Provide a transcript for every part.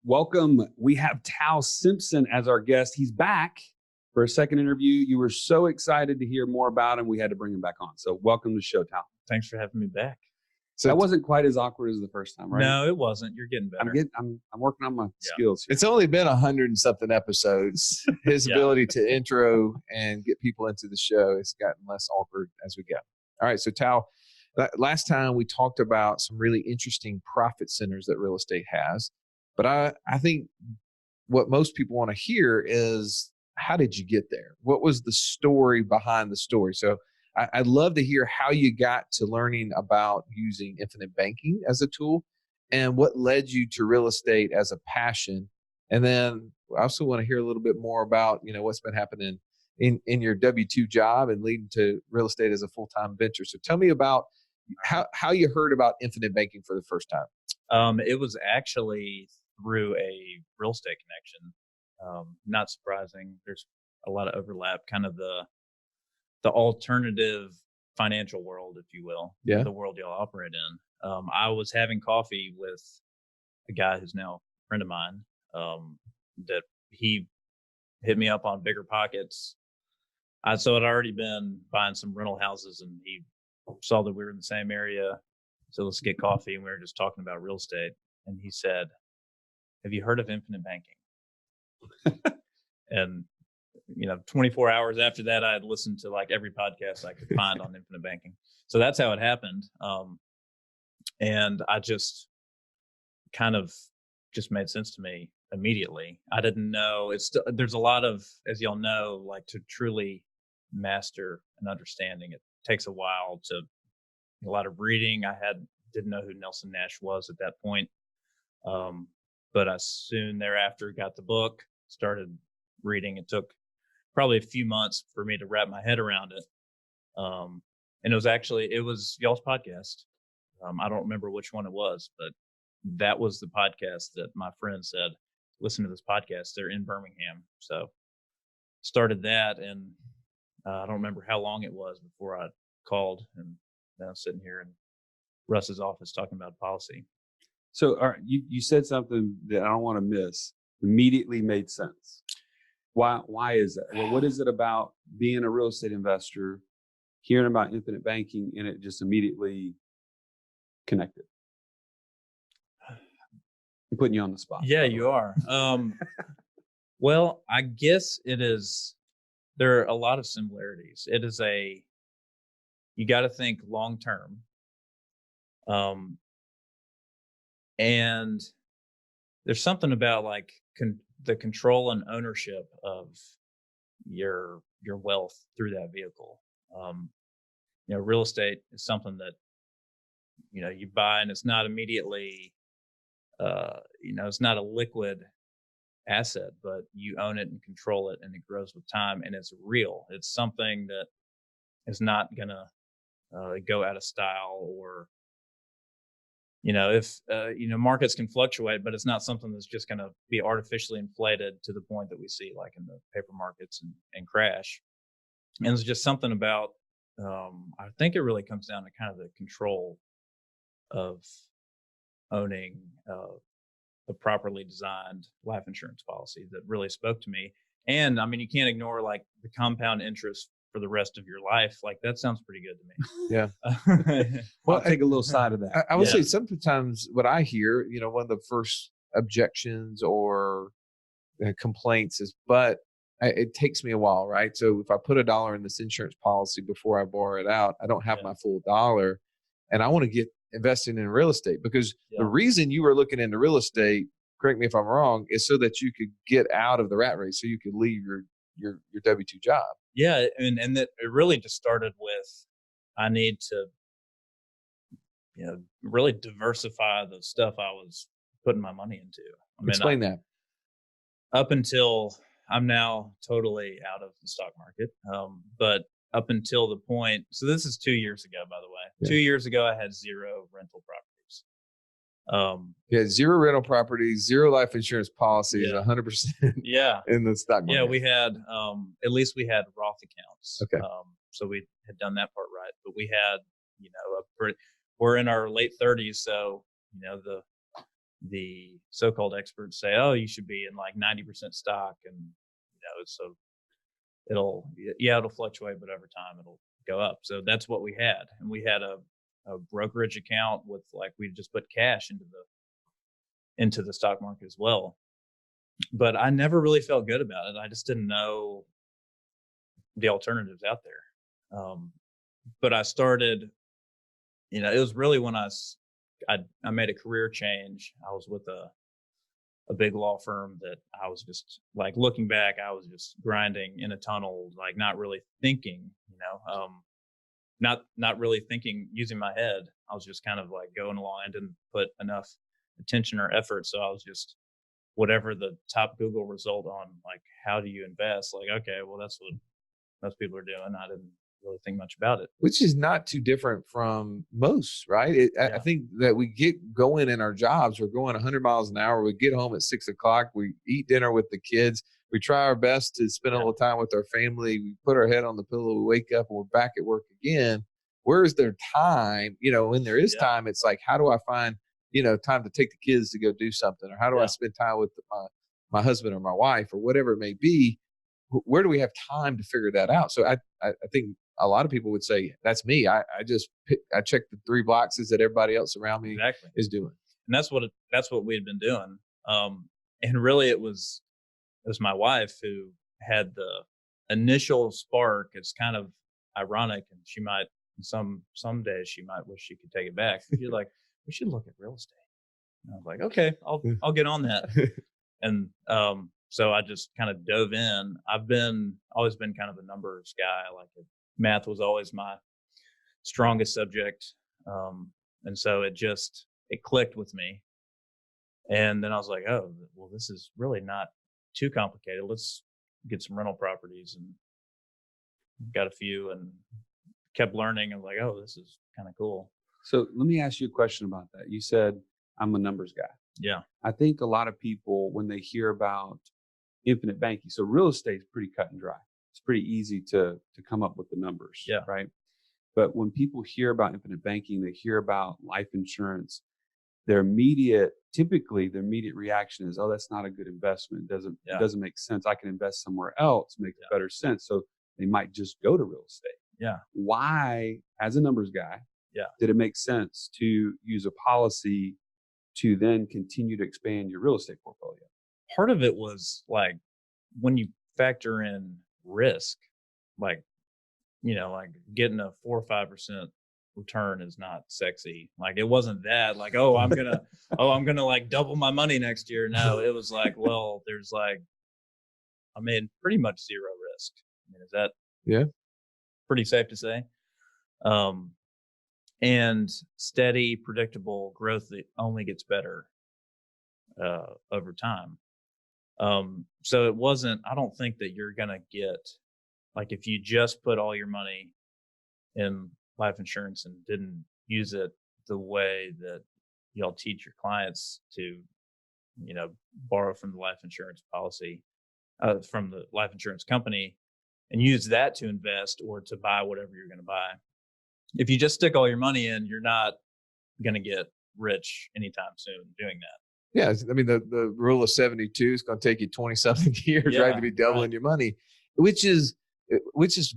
Welcome. We have Tal Simpson as our guest. He's back for a second interview. You were so excited to hear more about him. We had to bring him back on. So welcome to the show, Tal. Thanks for having me back. So that wasn't quite as awkward as the first time, right? No, it wasn't. You're getting better. I'm working on my skills here. It's only been 100 and something episodes. His ability to intro and get people into the show has gotten less awkward as we go. All right. So Tal, last time we talked about some really interesting profit centers that real estate has. But I think what most people want to hear is, how did you get there? What was the story behind the story? So I'd love to hear how you got to learning about using infinite banking as a tool and what led you to real estate as a passion. And then I also want to hear a little bit more about, what's been happening in your W-2 job and leading to real estate as a full-time venture. So tell me about how you heard about infinite banking for the first time. It was actually through a real estate connection. Not surprising. There's a lot of overlap, kind of the alternative financial world, if you will, the world y'all operate in. I was having coffee with a guy who's now a friend of mine, that he hit me up on Bigger Pockets. So I'd already been buying some rental houses, and he saw that we were in the same area. So let's get coffee. And we were just talking about real estate. And he said, "Have you heard of infinite banking?" And 24 hours after that, I had listened to like every podcast I could find on infinite banking. So that's how it happened. And I just kind of just made sense to me immediately. I didn't know there's a lot of, as y'all know, like to truly master an understanding, it takes a while, a lot of reading. Didn't know who Nelson Nash was at that point. But I soon thereafter got the book, started reading. It took probably a few months for me to wrap my head around it. And it was y'all's podcast. I don't remember which one it was, but that was the podcast that my friend said, listen to this podcast. They're in Birmingham. So started that, and I don't remember how long it was before I called, and now I'm sitting here in Russ's office talking about policy. So you said something that I don't want to miss. Immediately made sense. Why is that? Well, what is it about being a real estate investor, hearing about infinite banking, and it just immediately connected? I'm putting you on the spot. Yeah, you are. Well, I guess there are a lot of similarities. You got to think long term. And there's something about like the control and ownership of your wealth through that vehicle. Real estate is something that, you buy, and it's not immediately, it's not a liquid asset, but you own it and control it, and it grows with time, and it's real. It's something that is not gonna go out of style, or if markets can fluctuate, but it's not something that's just going to be artificially inflated to the point that we see like in the paper markets and crash. And it's just something about, I think it really comes down to kind of the control of owning a properly designed life insurance policy that really spoke to me. And I mean, you can't ignore like the compound interest for the rest of your life. Like that sounds pretty good to me. Yeah. Well, I'll take a little side of that. I would say sometimes what I hear, one of the first objections or complaints is, but it takes me a while, right? So if I put $1 in this insurance policy before I borrow it out, I don't have my full dollar, and I want to get invested in real estate, because the reason you were looking into real estate, correct me if I'm wrong, is so that you could get out of the rat race, so you could leave your W-2 job. Yeah, and that it really just started with, I need to, really diversify the stuff I was putting my money into. Explain that. Up until I'm now totally out of the stock market, but up until the point, so this is 2 years ago, by the way. Yeah. 2 years ago, I had 0 rental properties. 0 rental properties, 0 life insurance policies, 100% in the stock market. Yeah, we had, at least we had Roth accounts. Okay. So we had done that part right. But we had, we're in our late 30s. So, the so-called experts say, oh, you should be in like 90% stock. And, so it'll fluctuate, but over time it'll go up. So that's what we had. And we had a brokerage account with we just put cash into the stock market as well. But I never really felt good about it. I just didn't know the alternatives out there. But I started, it was really when I made a career change. I was with a big law firm that I was just looking back, I was just grinding in a tunnel, not really thinking, not really thinking, using my head. I was just kind of going along. I didn't put enough attention or effort. So I was just whatever the top Google result on how do you invest? Okay, well, that's what most people are doing. I didn't really think much about it. Which is not too different from most, right? I think that we get going in our jobs. We're going 100 miles an hour. We get home at 6 o'clock. We eat dinner with the kids. We try our best to spend a little time with our family. We put our head on the pillow. We wake up and we're back at work again. Where is there time? When there is time, it's how do I find, time to take the kids to go do something? Or how do I spend time with my husband or my wife or whatever it may be? Where do we have time to figure that out? So I think a lot of people would say, that's me. I check the 3 boxes that everybody else around me is doing. And that's what we had been doing. And really it was my wife who had the initial spark. It's kind of ironic, and she might, some days she might wish she could take it back. She's like, we should look at real estate. And I was like, okay, I'll get on that. And, so I just kind of dove in. I've always been kind of a numbers guy. Math was always my strongest subject. And so it clicked with me. And then I was like, oh, well, this is really not too complicated. Let's get some rental properties, and got a few and kept learning. I was like, oh, this is kind of cool. So let me ask you a question about that. You said, I'm a numbers guy. Yeah. I think a lot of people, when they hear about infinite banking, so real estate is pretty cut and dry. It's pretty easy to come up with the numbers, right? But when people hear about infinite banking, they hear about life insurance, their immediate reaction is, oh, that's not a good investment. It doesn't make sense. I can invest somewhere else, makes better sense. So they might just go to real estate. Yeah. Why, as a numbers guy, did it make sense to use a policy to then continue to expand your real estate portfolio? Part of it was when you factor in risk, getting a 4 or 5% return is not sexy. It wasn't that I'm gonna double my money next year. No, it was well, there's pretty much zero risk. Is that pretty safe to say? And steady, predictable growth that only gets better over time. So it wasn't, I don't think that you're going to get, if you just put all your money in life insurance and didn't use it the way that y'all teach your clients to, borrow from the life insurance policy, from the life insurance company, and use that to invest or to buy whatever you're going to buy. If you just stick all your money in, you're not going to get rich anytime soon doing that. Yeah, the rule of 72 is going to take you 20-something years, right, to be doubling your money, which is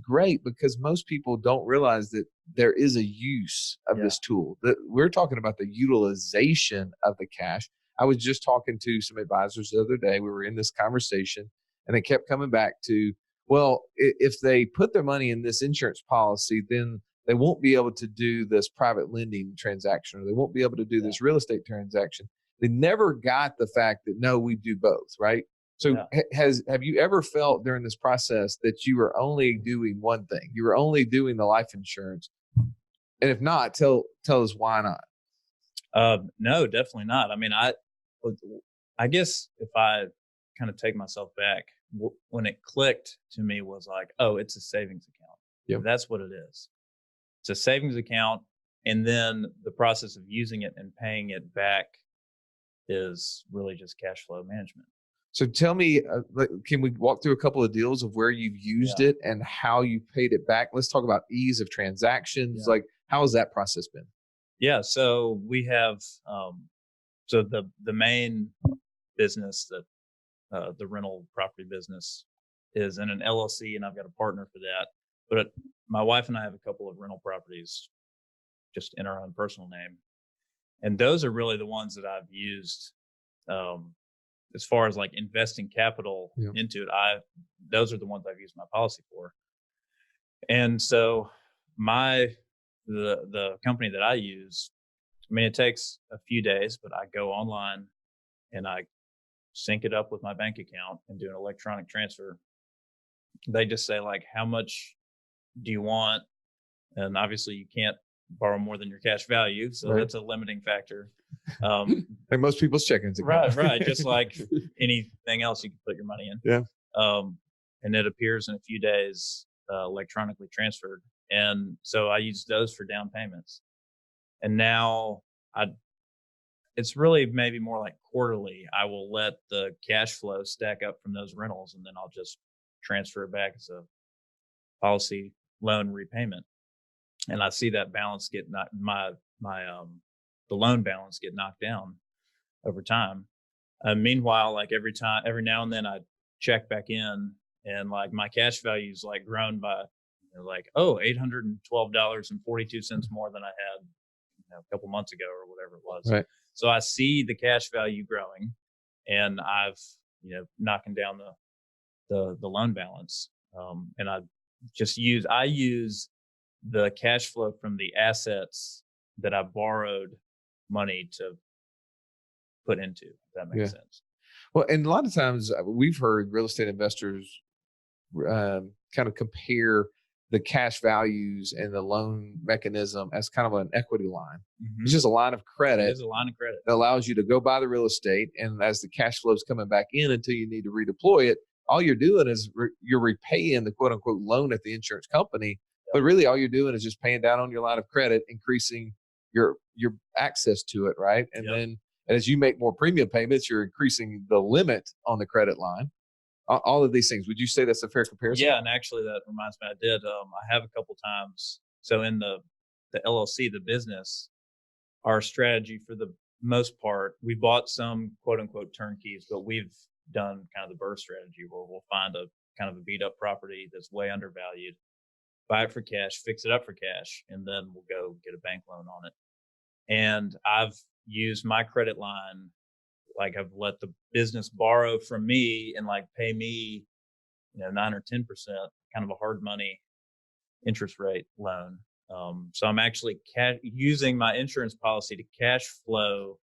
great, because most people don't realize that there is a use of this tool. We're talking about the utilization of the cash. I was just talking to some advisors the other day. We were in this conversation, and they kept coming back to, well, if they put their money in this insurance policy, then they won't be able to do this private lending transaction, or they won't be able to do this real estate transaction. They never got the fact that, no, we do both, right? So have you ever felt during this process that you were only doing one thing? You were only doing the life insurance? And if not, tell us why not. No, definitely not. I guess if I kind of take myself back, when it clicked to me was oh, it's a savings account. Yep. That's what it is. It's a savings account. And then the process of using it and paying it back is really just cash flow management. So tell me, can we walk through a couple of deals of where you've used it and how you paid it back? Let's talk about ease of transactions. How has that process been? Yeah. So we have, so the main business that, the rental property business is in an LLC, and I've got a partner for that. But my wife and I have a couple of rental properties just in our own personal name. And those are really the ones that I've used, as far as like investing capital into it. Those are the ones I've used my policy for. And so the company that I use, I mean, it takes a few days, but I go online and I sync it up with my bank account and do an electronic transfer. They just say like, how much do you want? And obviously you can't borrow more than your cash value. So that's a limiting factor. Like most people's check-ins account. Right. Just like anything else you can put your money in. Yeah. And it appears in a few days, electronically transferred. And so I use those for down payments. And now it's really maybe more like quarterly. I will let the cash flow stack up from those rentals, and then I'll just transfer it back as a policy loan repayment. And I see that balance get the loan balance get knocked down over time. Meanwhile, like every now and then I check back in, and like my cash value is like grown by like, $812.42 more than I had a couple months ago or whatever it was. Right. So I see the cash value growing, and I've knocking down the loan balance. And I use the cash flow from the assets that I borrowed money to put into, if that makes sense. Well, and a lot of times we've heard real estate investors kind of compare the cash values and the loan mechanism as kind of an equity line. Mm-hmm. It's just a line of credit. It is a line of credit that allows you to go buy the real estate, and as the cash flow is coming back in until you need to redeploy it, all you're doing is you're repaying the quote unquote loan at the insurance company. But really all you're doing is just paying down on your line of credit, increasing your access to it, right? And then as you make more premium payments, you're increasing the limit on the credit line. All of these things. Would you say that's a fair comparison? Yeah, and actually that reminds me, I did. I have a couple times. So in the LLC, the business, our strategy for the most part, we bought some quote unquote turnkeys, but we've done kind of the burst strategy where we'll find a kind of a beat up property that's way undervalued, buy it for cash, fix it up for cash, and then we'll go get a bank loan on it. And I've used my credit line, like I've let the business borrow from me and like pay me, 9 or 10%, kind of a hard money interest rate loan. So I'm actually using my insurance policy to cash flow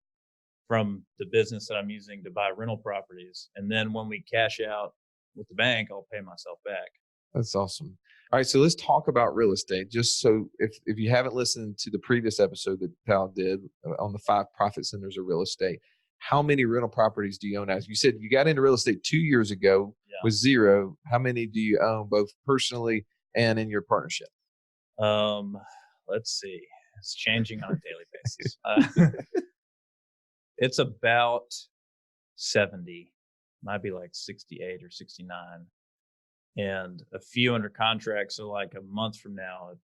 from the business that I'm using to buy rental properties. And then when we cash out with the bank, I'll pay myself back. That's awesome. All right, so let's talk about real estate. Just so if you haven't listened to the previous episode that Tal did on the 5 profit centers of real estate, how many rental properties do you own? As you said, you got into real estate 2 years ago with 0. How many do you own, both personally and in your partnership? Let's see. It's changing on a daily basis. It's about 70. Might be like 68 or 69. And a few under contract. So like a month from now, it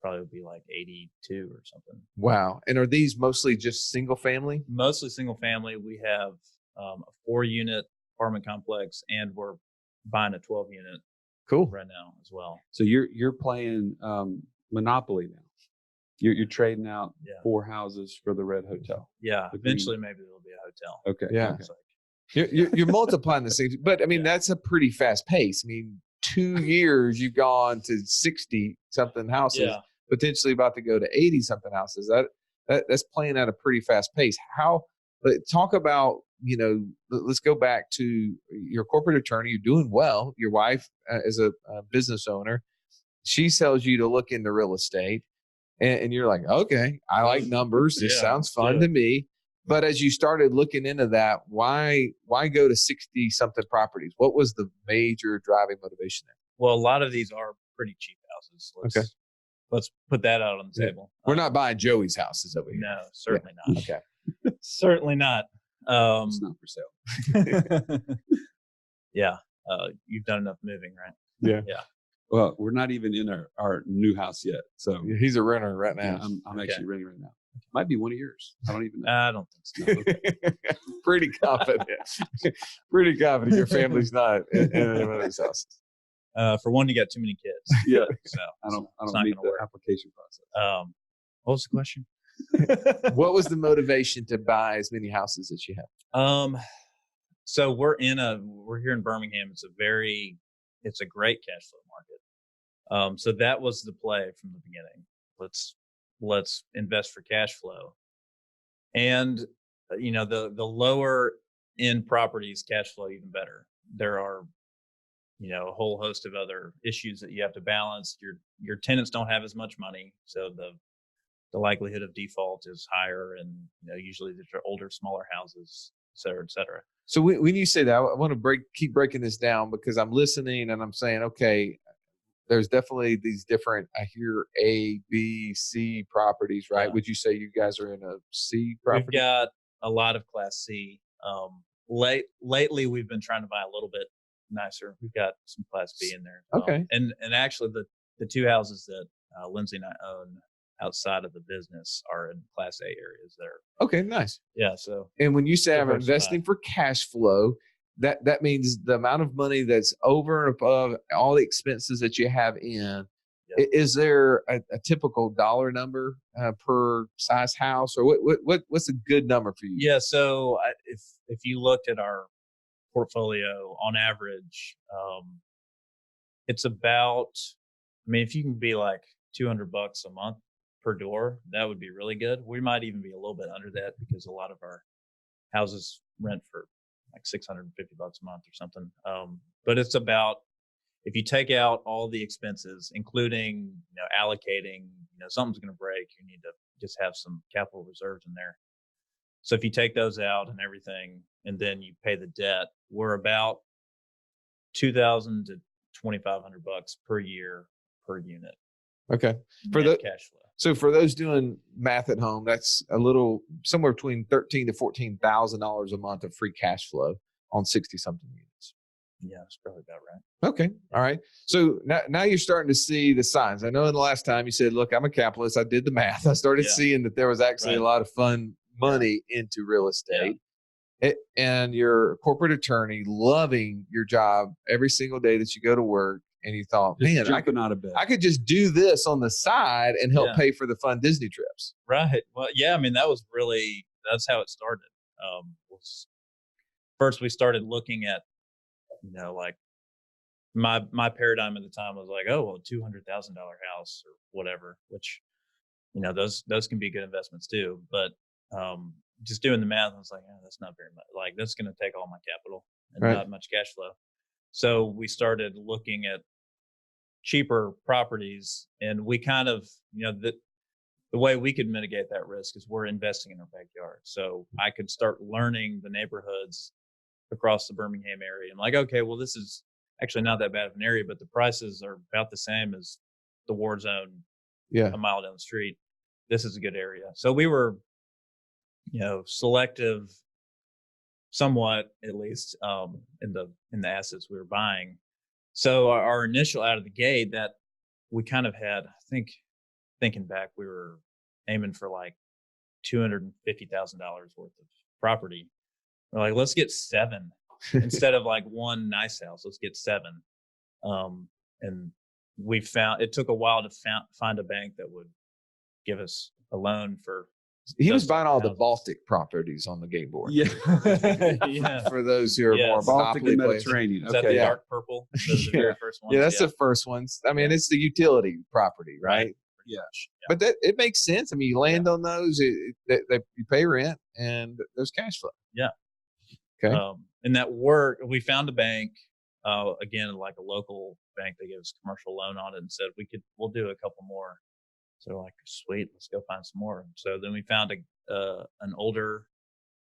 probably would be like 82 or something. Wow. And are these mostly just single family? Mostly single family. We have a 4-unit apartment complex, and we're buying a 12-unit right now as well. So you're playing Monopoly now. You're trading out 4 houses for the red hotel. Yeah. Eventually maybe there'll be a hotel. Okay. Yeah. Okay. You're multiplying this thing, but I mean, that's a pretty fast pace. I mean, 2 years, you've gone to 60 something houses, potentially about to go to 80 something houses. That's playing at a pretty fast pace. Talk about, let's go back to your corporate attorney. You're doing well. Your wife is a business owner. She tells you to look into real estate, and you're like, okay, I like numbers. This sounds fun to me. But as you started looking into that, why go to 60 something properties? What was the major driving motivation there? Well, a lot of these are pretty cheap houses. Let's put that out on the table. We're not buying Joey's houses over here. No, certainly not. Okay. Certainly not. It's not for sale. You've done enough moving, right? Yeah. Well, we're not even in our new house yet. So he's a renter right now. I'm actually renting right now. Might be one of yours. I don't even know. I don't think so. No, okay. Pretty confident. Pretty confident your family's not in any one of those houses. For one, you got too many kids. Yeah. So I don't it's not meet gonna the work. application process. What was the question? What was the motivation to buy as many houses as you have? So we're here in Birmingham. It's a great cash flow market. So that was the play from the beginning. Let's invest for cash flow. And the lower end properties cash flow even better. There are a whole host of other issues that you have to balance. Your tenants don't have as much money, so the likelihood of default is higher, and usually these are older, smaller houses, et cetera, et cetera. So when you say that, I want to keep breaking this down because I'm listening and I'm saying, okay, there's definitely these different, I hear A, B, C properties, right? Yeah. Would you say you guys are in a C property? We've got a lot of Class C. Lately, we've been trying to buy a little bit nicer. We've got some Class B in there. Okay. And actually, the two houses that Lindsay and I own outside of the business are in Class A areas there. Okay, nice. Yeah. So. And when you say I'm Diversify. investing for cash flow, that means the amount of money that's over and above all the expenses that you have in. Yep. Is there a typical dollar number per size house, or what's a good number for you? Yeah. So if you looked at our portfolio on average, it's about. I mean, if you can be like $200 a month per door, that would be really good. We might even be a little bit under that because a lot of our houses rent for like $650 a month or something. But it's about, if you take out all the expenses, including allocating, something's going to break, you need to just have some capital reserves in there. So if you take those out and everything, and then you pay the debt, we're about $2,000 to $2,500 per year per unit. Okay, for the cash flow. So for those doing math at home, that's a little somewhere between $13,000 to $14,000 a month of free cash flow on 60 something units. Yeah, that's probably about right. Okay. All right. So now you're starting to see the signs. I know in the last time you said, look, I'm a capitalist. I did the math. I started seeing that there was actually a lot of fun money into real estate. And you're a corporate attorney, loving your job every single day that you go to work. And you thought, just man, I could just do this on the side and help pay for the fun Disney trips. Right. Well, yeah. I mean, that's how it started. First, we started looking at, like my paradigm at the time was like, oh, well, $200,000 house or whatever, which, those can be good investments too. But just doing the math, I was like, that's not very much. Like, that's going to take all my capital and not much cash flow. So we started looking at cheaper properties, and we kind of, the way we could mitigate that risk is we're investing in our backyard. So I could start learning the neighborhoods across the Birmingham area. I'm like, okay, well, this is actually not that bad of an area, but the prices are about the same as the war zone a mile down the street. This is a good area. So we were, selective somewhat, at least, in the assets we were buying. So our initial out of the gate, that we kind of had, I think, thinking back, we were aiming for like $250,000 worth of property. We're like, let's get 7 instead of like one nice house. Let's get 7. And we found it took a while to find a bank that would give us a loan for. He was buying all the Baltic properties on the game board. Yeah. For those who are more Baltic Monopoly and players. Mediterranean. Is that the dark purple? Those are the very first ones. Yeah, that's the first ones. I mean, it's the utility property, right? Yeah. But it makes sense. I mean, you land on those, you pay rent, and there's cash flow. Yeah. Okay. And that worked. We found a bank, again, like a local bank. They gave us a commercial loan on it and said we'll do a couple more. So we're like, sweet, let's go find some more. So then we found an older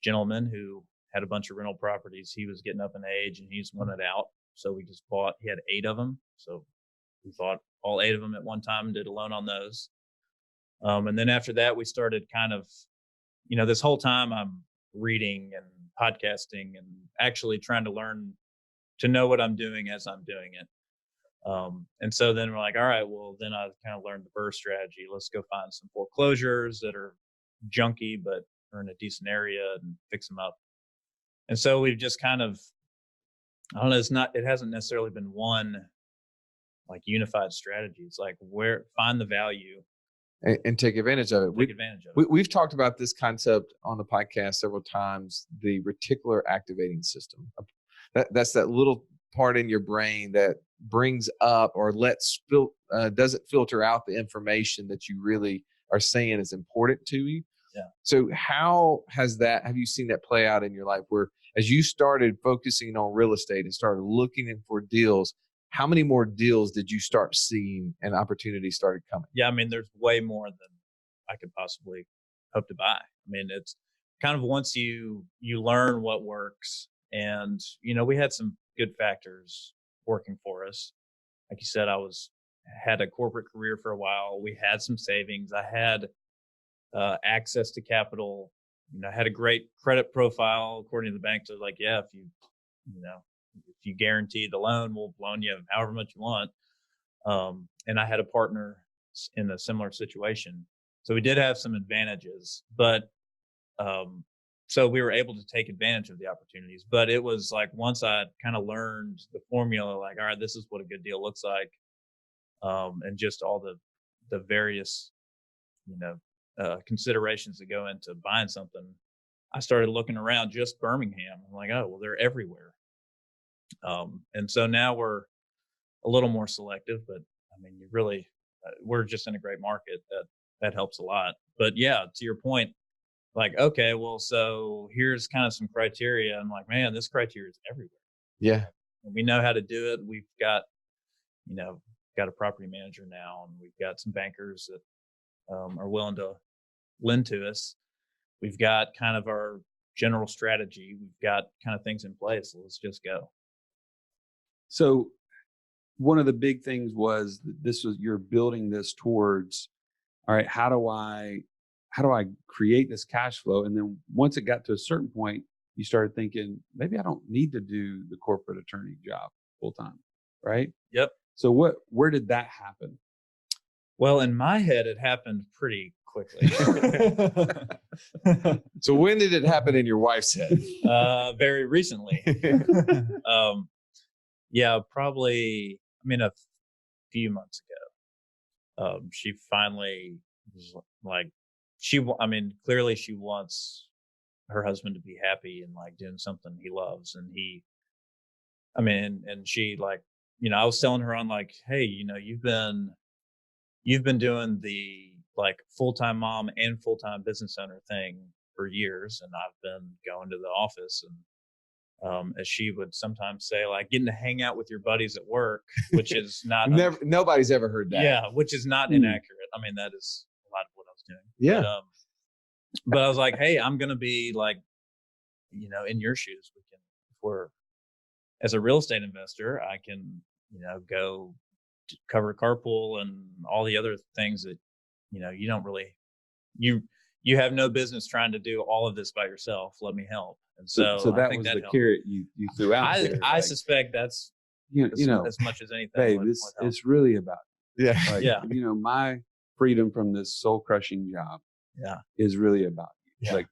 gentleman who had a bunch of rental properties. He was getting up in age and he just wanted out. So we just bought. He had 8 of them. So we bought all 8 of them at one time and did a loan on those. And then after that, we started kind of, this whole time I'm reading and podcasting and actually trying to learn to know what I'm doing as I'm doing it. And so then we're like, all right, well, then I kind of learned the BRRRR strategy. Let's go find some foreclosures that are junky, but are in a decent area and fix them up. And so we've just kind of, I don't know, it hasn't necessarily been one like unified strategy. It's like find the value and take advantage of it. take advantage of it. We've talked about this concept on the podcast several times, the reticular activating system. That's that little part in your brain that brings up or doesn't filter out the information that you really are saying is important to you. Yeah. So have you seen that play out in your life where as you started focusing on real estate and started looking for deals, how many more deals did you start seeing and opportunities started coming? Yeah. I mean, there's way more than I could possibly hope to buy. I mean, it's kind of once you learn what works, and, we had some good factors working for us. Like you said, had a corporate career for a while. We had some savings. I had access to capital. Had a great credit profile according to the bank. So like, yeah, if you guarantee the loan, we'll loan you however much you want. And I had a partner in a similar situation. So we did have some advantages, but so we were able to take advantage of the opportunities. But it was like once I kind of learned the formula, like, all right, this is what a good deal looks like, and just all the various considerations that go into buying something, I started looking around just Birmingham. I'm like, oh, well, they're everywhere. And so now we're a little more selective, but I mean, we're just in a great market that helps a lot. But yeah, to your point, like, okay, well, so here's kind of some criteria. I'm like, man, this criteria is everywhere. Yeah. And we know how to do it. We've got, got a property manager now, and we've got some bankers that are willing to lend to us. We've got kind of our general strategy. We've got kind of things in place. So let's just go. So one of the big things was you're building this towards, all right, how do I create this cash flow? And then once it got to a certain point, you started thinking, maybe I don't need to do the corporate attorney job full time, right? Yep. So where did that happen? Well, in my head, it happened pretty quickly. So when did it happen in your wife's head? Very recently. Yeah, probably, a few months ago. She finally was like, clearly she wants her husband to be happy and like doing something he loves. And and she like, I was telling her on like, hey, you've been doing the like full-time mom and full-time business owner thing for years. And I've been going to the office, and as she would sometimes say, like getting to hang out with your buddies at work, which is not nobody's ever heard that. Yeah, which is not inaccurate. I mean, that is a lot of what I was doing. Yeah. But I was like, hey, I'm gonna be like, in your shoes. As a real estate investor, I can, go to cover carpool and all the other things that, you don't really, you have no business trying to do all of this by yourself. Let me help. And so that was the carrot you threw out there. I suspect that's, as much as anything. Hey, it's really about, yeah. My freedom from this soul crushing job is really about you. Like,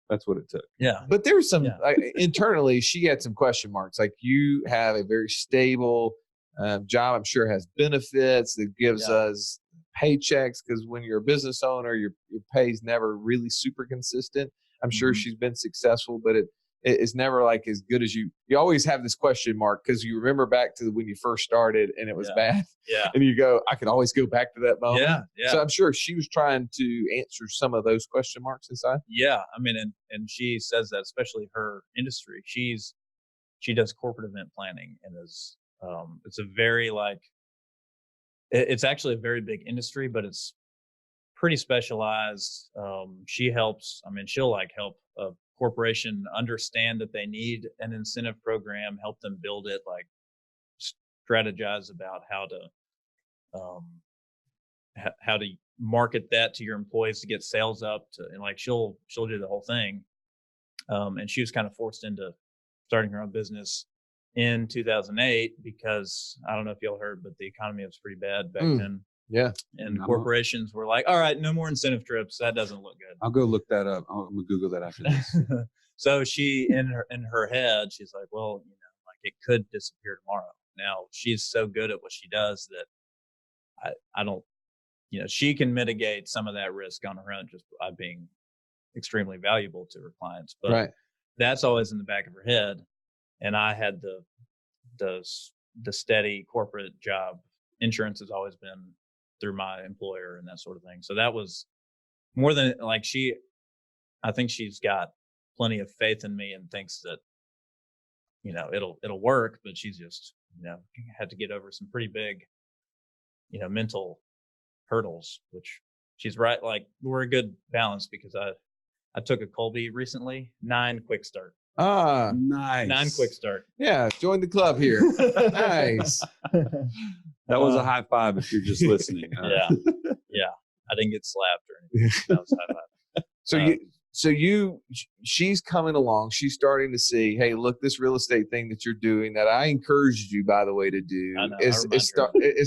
that's what it took. Yeah. But there was some internally, she had some question marks. Like, you have a very stable job. I'm sure has benefits that gives us paychecks, because when you're a business owner, your pay's never really super consistent. I'm sure she's been successful, but it's never like as good as you always have this question mark, because you remember back to when you first started and it was bad. Yeah. And you go, I can always go back to that moment. Yeah. Yeah. So I'm sure she was trying to answer some of those question marks inside. Yeah. And she says that, especially her industry, she does corporate event planning, and is, it's a very it's actually a very big industry, but it's pretty specialized. She'll help a corporation understand that they need an incentive program, help them build it, like strategize about how to market that to your employees to get sales up and like she'll do the whole thing. And she was kind of forced into starting her own business in 2008 because I don't know if y'all heard, but the economy was pretty bad back then. Yeah. And corporations were like, all right, no more incentive trips. That doesn't look good. I'll go look that up. I'm gonna Google that after this. So she, in her head, she's like, well, like it could disappear tomorrow. Now she's so good at what she does that I don't, she can mitigate some of that risk on her own just by being extremely valuable to her clients. But that's always in the back of her head. And I had the steady corporate job. Insurance has always been through my employer and that sort of thing. So that was more than like I think she's got plenty of faith in me and thinks that, it'll work, but she's just, had to get over some pretty big, mental hurdles, which she's right. Like we're a good balance because I took a Colby recently, 9 quick start. Ah, nice. 9 quick start. Yeah. Join the club here. Nice. That was a high five if you're just listening. Yeah. Yeah. I didn't get slapped or anything. That was a high five. She's coming along. She's starting to see, hey, look, this real estate thing that you're doing that I encouraged you, by the way, to do is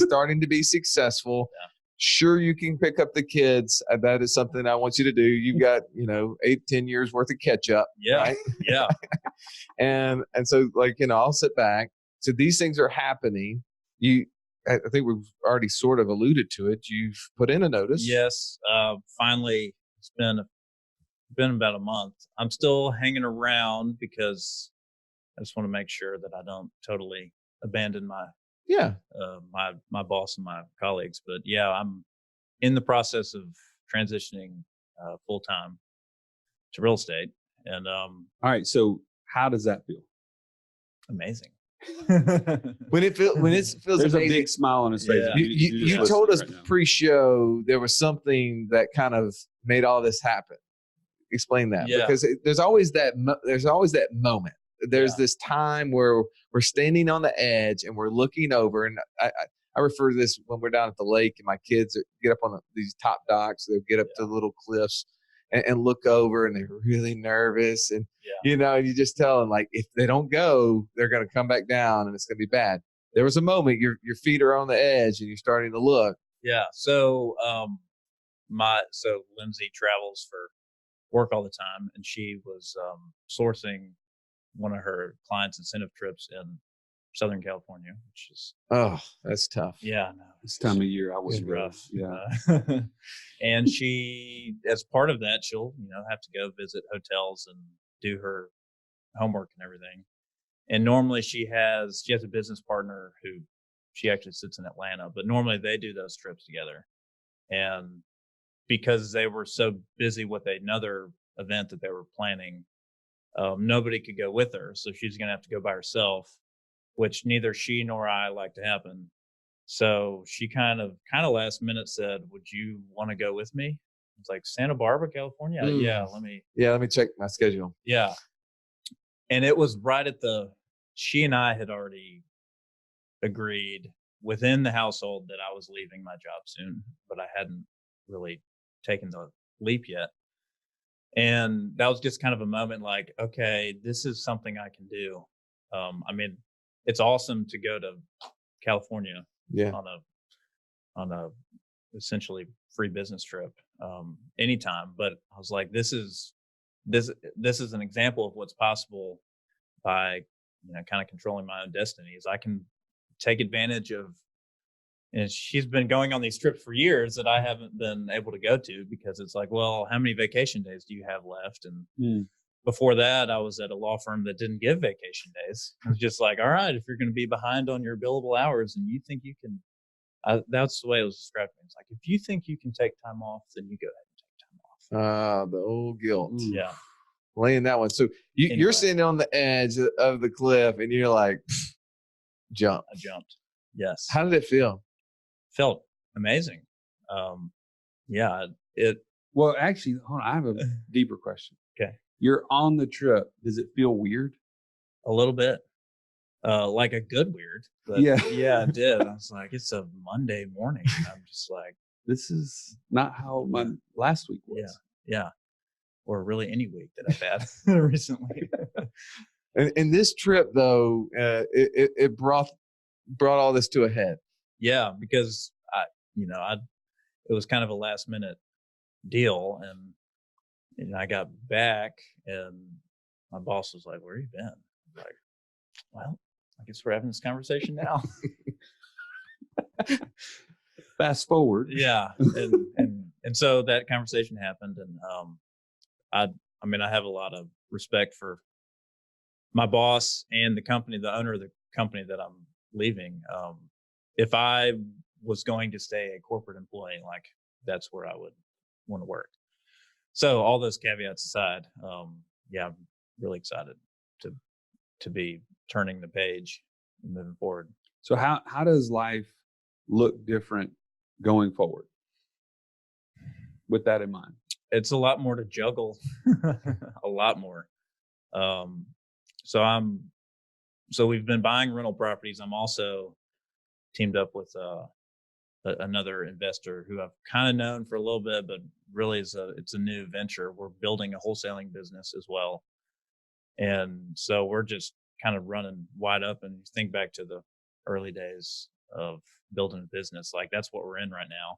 starting to be successful. Yeah. Sure, you can pick up the kids. That is something I want you to do. You've got, 8-10 years worth of catch up. Yeah. Right? Yeah. and so I'll sit back. So these things are happening. I think we've already sort of alluded to it. You've put in a notice. Yes. Finally, it's been about a month. I'm still hanging around because I just want to make sure that I don't totally abandon my boss and my colleagues. But yeah, I'm in the process of transitioning full time to real estate. And all right. So how does that feel? Amazing. when it feels There's amazing. a big smile on his face. Yeah. You told us pre-show there was something that kind of made all this happen. Explain that. Yeah. Because there's always that moment. There's this time where we're standing on the edge and we're looking over. And I refer to this when we're down at the lake and my kids get up on these top docks. They'll get up to the little cliffs and look over, and they're really nervous. And, and you just tell them, like, if they don't go, they're going to come back down and it's going to be bad. There was a moment your feet are on the edge and you're starting to look. Yeah. So, Lindsay travels for work all the time, and she was sourcing one of her clients' incentive trips in Southern California, which is that's tough. Yeah, no, this time of year I was rough. Yeah, and she, as part of that, she'll have to go visit hotels and do her homework and everything. And normally she has a business partner who she actually sits in Atlanta, but normally they do those trips together. And because they were so busy with another event that they were planning, nobody could go with her. So she's going to have to go by herself, which neither she nor I like to happen. So she kind of last minute said, would you want to go with me? It's like Santa Barbara, California. Yeah. Let me check my schedule. Yeah. And it was right at she and I had already agreed within the household that I was leaving my job soon, but I hadn't really taken the leap yet. And that was just kind of a moment like, okay, this is something I can do. I mean, it's awesome to go to California on a essentially free business trip anytime. But I was like, this is an example of what's possible by kind of controlling my own destiny. Is I can take advantage of. And she's been going on these trips for years that I haven't been able to go to because it's like, well, how many vacation days do you have left? And before that, I was at a law firm that didn't give vacation days. I was just like, all right, if you're going to be behind on your billable hours and you think you can, that's the way it was described. It's like, if you think you can take time off, then you go ahead and take time off. The old guilt. Yeah. Laying that one. So you're sitting on the edge of the cliff and you're like, jump. I jumped. Yes. How did it feel? Felt amazing. Well, actually, hold on. I have a deeper question. Okay. You're on the trip. Does it feel weird? A little bit. Like a good weird. But yeah, it did. I was like, it's a Monday morning. And I'm just like, this is not how my last week was. Yeah. Or really any week that I've had recently. And this trip, though, it brought all this to a head. Yeah, because it was kind of a last minute deal, and I got back, and my boss was like, "Where you been?" I'm like, "Well, I guess we're having this conversation now." Fast forward. Yeah, and so that conversation happened, and I have a lot of respect for my boss and the owner of the company that I'm leaving. If I was going to stay a corporate employee, like that's where I would want to work. So all those caveats aside, I'm really excited to be turning the page and moving forward. So how does life look different going forward with that in mind? It's a lot more to juggle, a lot more. So we've been buying rental properties. I'm also teamed up with another investor who I've kind of known for a little bit, but really it's a new venture. We're building a wholesaling business as well. And so we're just kind of running wide open. Think back to the early days of building a business. Like that's what we're in right now.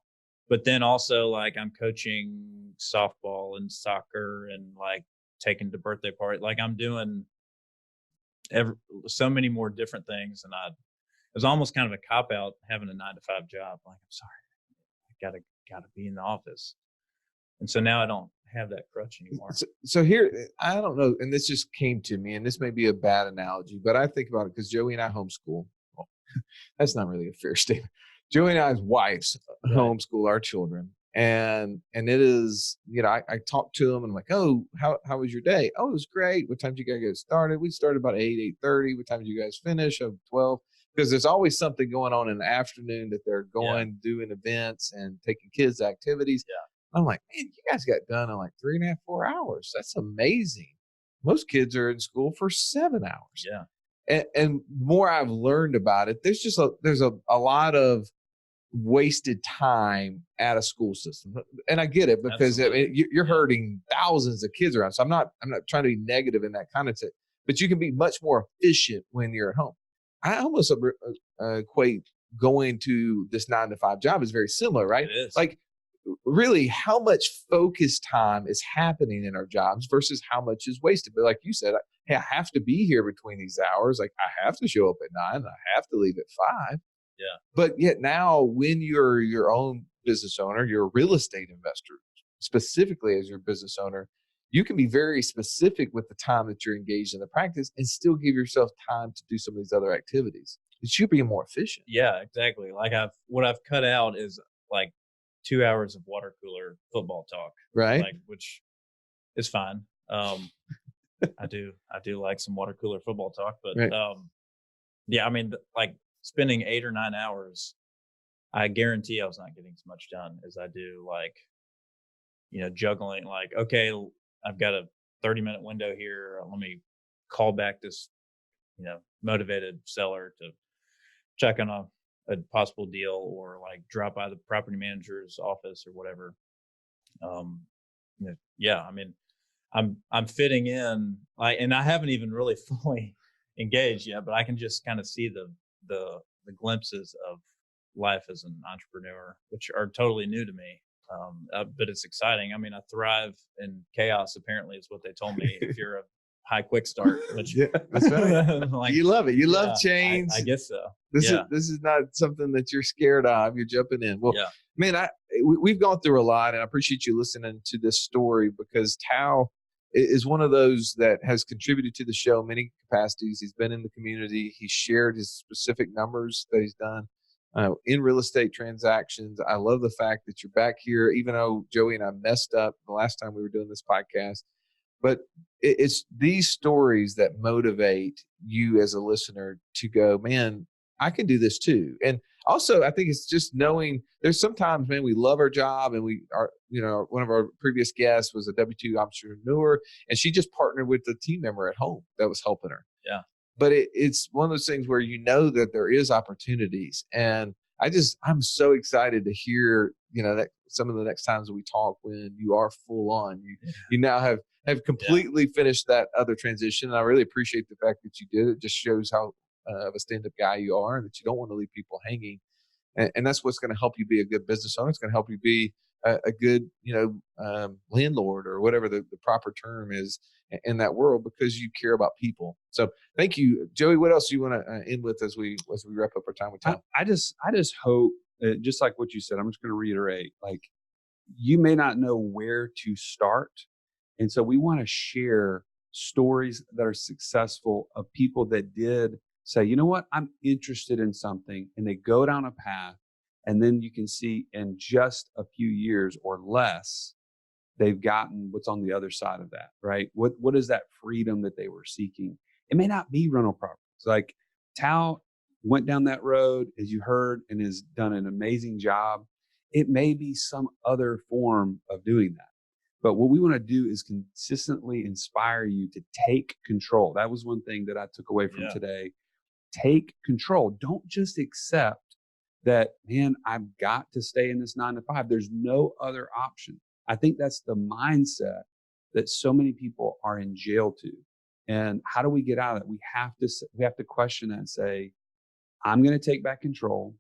But then also like I'm coaching softball and soccer and like taking to birthday party. Like I'm doing so many more different things. And it was almost kind of a cop out having a 9-to-5 job. Like, I'm sorry, I gotta be in the office. And so now I don't have that crutch anymore. So here, I don't know, and this just came to me, and this may be a bad analogy, but I think about it because Joey and I homeschool. Well, that's not really a fair statement. Joey and I's wives homeschool our children, and it is, I talk to them and I'm like, oh, how was your day? Oh, it was great. What time did you guys get started? We started about 8:30. What time did you guys finish? Oh, 12. Because there's always something going on in the afternoon that they're going, doing events and taking kids activities. Yeah. I'm like, man, you guys got done in like 3.5, 4 hours. That's amazing. Most kids are in school for 7 hours. Yeah. And more I've learned about it, there's a lot of wasted time at a school system. And I get it because you're hurting thousands of kids around. So I'm not trying to be negative in that context, but you can be much more efficient when you're at home. I almost equate going to this 9-to-5 job is very similar, right? It is. Like, really, how much focus time is happening in our jobs versus how much is wasted? But like you said, hey, I have to be here between these hours. Like I have to show up at 9, I have to leave at 5. Yeah. But yet now, when you're your own business owner, you're a real estate investor, specifically as your business owner, you can be very specific with the time that you're engaged in the practice and still give yourself time to do some of these other activities. It should be more efficient. Yeah, exactly. Like what I've cut out is like 2 hours of water cooler football talk, right? Like, which is fine. I do like some water cooler football talk, but yeah, I mean, like spending 8 or 9 hours, I guarantee I was not getting as much done as I do, like, juggling. Like, okay, I've got a 30-minute window here. Let me call back this, motivated seller to check on a possible deal, or like drop by the property manager's office or whatever. Yeah, I mean, I'm fitting in, like, and I haven't even really fully engaged yet, but I can just kind of see the glimpses of life as an entrepreneur, which are totally new to me. But it's exciting. I mean, I thrive in chaos, apparently, is what they told me. If you're a high quick start, which that's right. like, you love it. You love change. I guess so. This is not something that you're scared of. You're jumping in. Well, man, we've gone through a lot, and I appreciate you listening to this story, because Tal is one of those that has contributed to the show in many capacities. He's been in the community. He's shared his specific numbers that he's done in real estate transactions. I love the fact that you're back here, even though Joey and I messed up the last time we were doing this podcast. But it's these stories that motivate you as a listener to go, man, I can do this too. And also, I think it's just knowing there's sometimes, man, we love our job, and we are, one of our previous guests was a W-2 entrepreneur, and she just partnered with a team member at home that was helping her. Yeah. But it's one of those things where that there is opportunities. And I'm so excited to hear, that some of the next times that we talk, when you are full on, you now have completely finished that other transition. And I really appreciate the fact that you did. It just shows how of a stand-up guy you are, and that you don't want to leave people hanging. And that's what's going to help you be a good business owner. It's going to help you be a good, landlord, or whatever the proper term is in that world, because you care about people. So thank you, Joey. What else do you want to end with as we wrap up our time with Tal? I just hope, just like what you said, I'm just going to reiterate, like, you may not know where to start. And so we want to share stories that are successful of people that did say, you know what, I'm interested in something, and they go down a path, and then you can see in just a few years or less, they've gotten what's on the other side of that, right? What is that freedom that they were seeking? It may not be rental properties. Like Tal went down that road, as you heard, and has done an amazing job. It may be some other form of doing that. But what we want to do is consistently inspire you to take control. That was one thing that I took away from today. Take control. Don't just accept that, man, I've got to stay in this 9 to 5. There's no other option. I think that's the mindset that so many people are in jail to. And how do we get out of it? We have to question that and say, I'm going to take back control.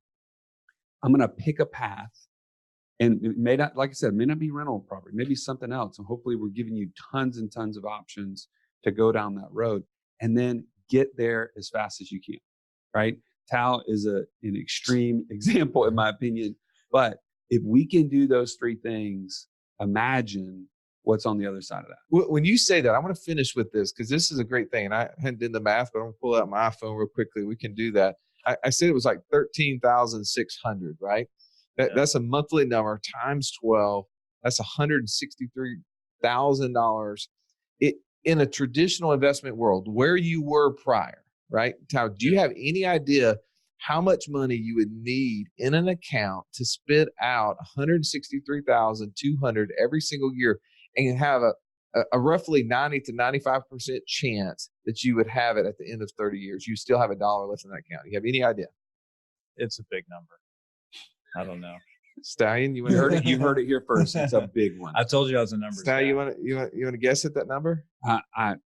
I'm going to pick a path. And it may not, like I said, it may not be rental property, maybe something else. And hopefully we're giving you tons and tons of options to go down that road, and then get there as fast as you can, right? Tal is an extreme example, in my opinion. But if we can do those 3 things, imagine what's on the other side of that. When you say that, I want to finish with this, because this is a great thing. And I hadn't done the math, but I'm going to pull out my iPhone real quickly. We can do that. I said it was like 13,600, right? That's a monthly number times 12. That's $163,000. In a traditional investment world where you were prior, right? Tal, do you have any idea how much money you would need in an account to spit out $163,200 every single year, and have a roughly 90 to 95% chance that you would have it at the end of 30 years? You still have $1 left in that account. You have any idea? It's a big number. I don't know. Stallion, You heard it. You heard it here first. It's a big one. I told you I was a numbers guy. Stallion, you want to guess at that number? I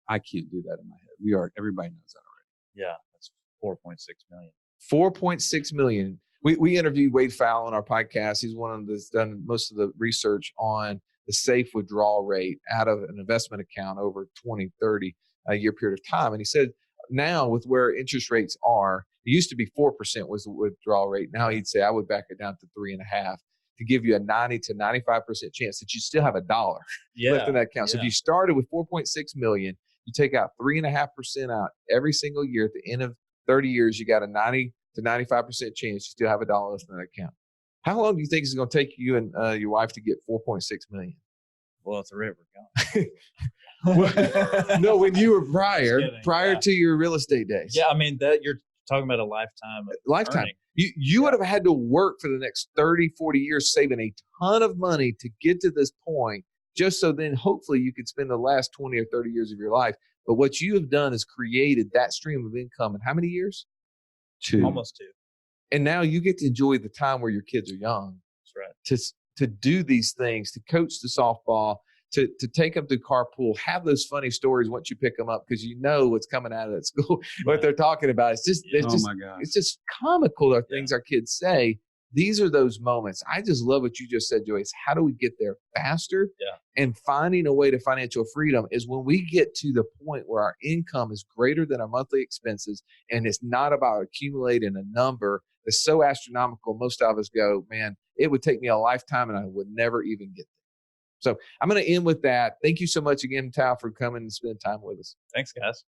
can't do that in my head. Everybody knows that already. Yeah, that's 4.6 million. 4.6 million. We interviewed Wade Fowle on our podcast. He's one of that's done most of the research on the safe withdrawal rate out of an investment account over 20, 30 a year period of time. And he said, now with where interest rates are, it used to be 4% was the withdrawal rate. Now he'd say, I would back it down to 3.5 to give you a 90 to 95% chance that you still have $1 left in that account. So if you started with 4.6 million, you take out 3.5% out every single year. At the end of 30 years, you got a 90 to 95% chance you still have $1 left in that account. How long do you think it's going to take you and your wife to get 4.6 million? Well, it's a river going. No, when you were prior to your real estate days. Yeah, I mean, that you're talking about a lifetime. Lifetime. You would have had to work for the next 30, 40 years, saving a ton of money to get to this point, just so then hopefully you could spend the last 20 or 30 years of your life. But what you have done is created that stream of income in how many years? 2. Almost 2. And now you get to enjoy the time where your kids are young. That's right. To do these things, to coach the softball, to take them to carpool, have those funny stories once you pick them up, because you know what's coming out of that school, what they're talking about. It's just, my God. It's just comical. Are things our kids say. These are those moments. I just love what you just said, Joyce. How do we get there faster? Yeah. And finding a way to financial freedom is when we get to the point where our income is greater than our monthly expenses, and it's not about accumulating a number that's so astronomical. Most of us go, man, it would take me a lifetime and I would never even get there. So I'm going to end with that. Thank you so much again, Tal, for coming and spending time with us. Thanks, guys.